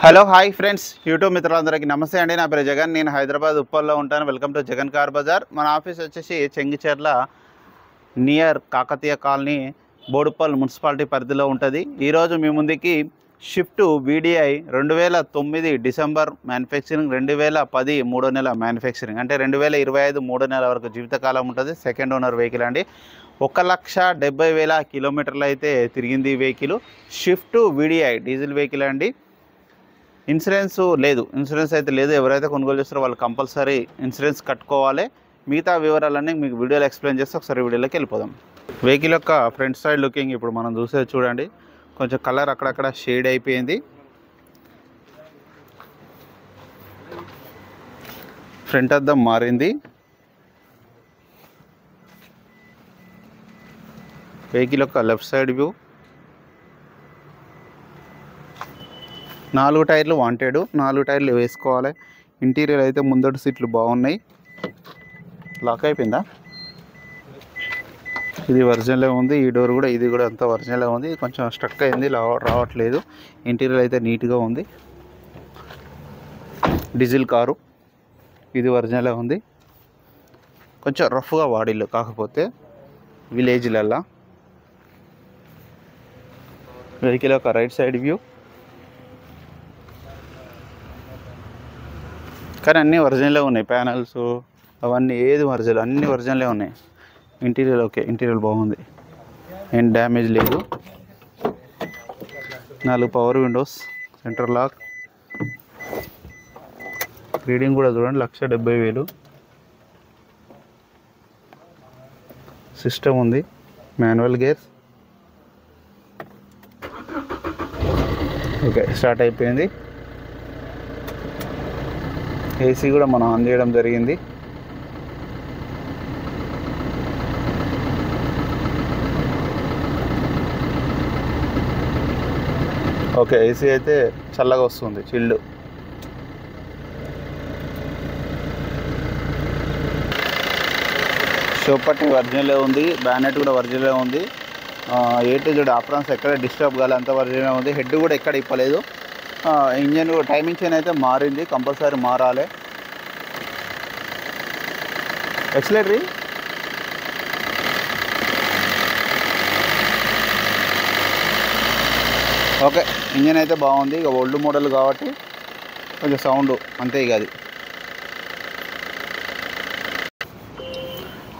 Hello hi friends YouTube మిత్రులందరికీ నమస్తే అండి. నా పేరు జగన్. నేను హైదరాబాద్ ఉప్పల్లో ఉంటాను. Welcome to Jagan car Bazar. మన ఆఫీస్ వచ్చేసి Chengicherla near Kakatiya Colony Boduppal municipality పరిధిలో ఉంటుంది. ఈరోజు మీ ముందుకి షిఫ్ట్ VDI 2009 డిసెంబర్ మ్యానుఫ్యాక్చరింగ్, 2010 మూడో నెల మ్యానుఫ్యాక్చరింగ్, అంటే 2025 మూడో నెల వరకు జీవితకాలం ఉంటుంది. సెకండ్ ఓనర్ వెహికల్ అండి. 1,70,000 కిలోమీటర్లు అయితే తిరిగింది ఈ vehicle. Shift VDI diesel vehicle అండి. ఇన్సూరెన్స్ లేదు, ఇన్సూరెన్స్ అయితే లేదు. ఎవరైతే కొనుగోలు చేస్తారో వాళ్ళు కంపల్సరీ ఇన్సూరెన్స్ కట్టుకోవాలి. మిగతా వివరాలన్నీ మీకు వీడియోలో ఎక్స్ప్లెయిన్ చేస్తే ఒకసారి వీడియోలోకి వెళ్ళిపోదాం. వెహికల్ యొక్క ఫ్రంట్ సైడ్ లుకింగ్ ఇప్పుడు మనం చూసేది చూడండి. కొంచెం కలర్ అక్కడక్కడ షేడ్ అయిపోయింది. ఫ్రంట్ అద్దం మారింది. వెహికల్ యొక్క లెఫ్ట్ సైడ్ వ్యూ. 4 టైర్లు వాంటెడ్, 4 టైర్లు వేసుకోవాలి. ఇంటీరియర్ అయితే ముందటి సీట్లు బాగున్నాయి. లాక్ అయిపోయిందా? ఇది ఒరిజినలే ఉంది. ఈ డోర్ కూడా, ఇది కూడా అంతా ఒరిజినలే ఉంది. కొంచెం స్ట్రక్ అయింది, రావట్లేదు. ఇంటీరియర్ అయితే నీట్గా ఉంది. డీజిల్ కారు, ఇది ఒరిజినలే ఉంది. కొంచెం రఫ్గా వాడిల్లు, కాకపోతే విలేజ్లల్లా. వెహికల్ యొక్క రైట్ సైడ్ వ్యూ. కానీ అన్నీ ఒరిజినలే ఉన్నాయి. ప్యానల్స్ అవన్నీ ఏది ఒరిజినల్, అన్నీ ఒరిజినలే ఉన్నాయి. ఇంటీరియర్ ఓకే, ఇంటీరియర్ బాగుంది, ఏం డ్యామేజ్ లేదు. 4 power windows, centre lock. Reading కూడా చూడండి, 1,70,000. సిస్టమ్ ఉంది, మాన్యువల్ గేర్స్. ఓకే, స్టార్ట్ అయిపోయింది. ఏసీ కూడా మనం ఆన్ చేయడం జరిగింది. ఓకే, ఏసీ అయితే చల్లగా వస్తుంది, చిల్డ్. షోపట్టి ఒరిజినలే ఉంది. బ్యానెట్ కూడా ఒరిజినలే ఉంది. A to Z ఆప్రాన్స్ ఎక్కడ డిస్టర్బ్ కాలే, అంత ఒరిజినలే ఉంది. హెడ్ కూడా ఎక్కడ ఇప్పలేదు. ఇంజన్ టైమింగ్ చైన్ అయితే మారింది, కంపల్సరీ మారాలి. ఎక్సలేటరీ ఓకే, ఇంజన్ అయితే బాగుంది. ఇక ఓల్డ్ మోడల్ కాబట్టి కొంచెం సౌండ్ అంతే. ఇక అది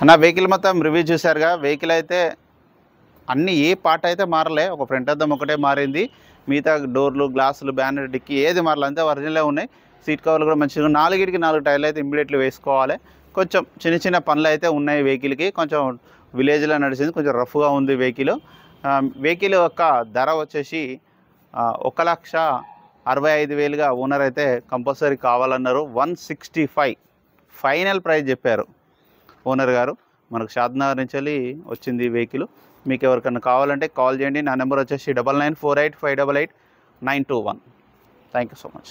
అన్న వెహికల్ మొత్తం రివ్యూ చూసారుగా. వెహికల్ అయితే అన్నీ ఏ పార్ట్ అయితే మారలే. ఒక ఫ్రంట్ అద్దం ఒకటే మారింది. మిగతా డోర్లు, గ్లాసులు, బ్యానర్, డిక్కీ ఏది మారలే, అంతే ఒరిజినలే ఉన్నాయి. సీట్ కవర్లు కూడా మంచిగా 4 టైర్లు అయితే ఇమ్మీడియట్లీ వేసుకోవాలి. కొంచెం చిన్న చిన్న పనులు అయితే ఉన్నాయి వెహికల్కి. కొంచెం విలేజ్లో నడిచింది, కొంచెం రఫ్గా ఉంది వెహికల్. వెహికల్ యొక్క ధర వచ్చేసి 1,65,000గా ఓనర్ అయితే కంపల్సరీ కావాలన్నారు. 165 ఫైనల్ ప్రైస్ చెప్పారు ఓనర్ గారు. మనకు షాద్నగర్ నుంచి వెళ్ళి వచ్చింది ఈ వెహికల్. మీకు ఎవరికైనా కావాలంటే కాల్ చేయండి. నా నెంబర్ వచ్చేసి 9948588921. Thank you so much.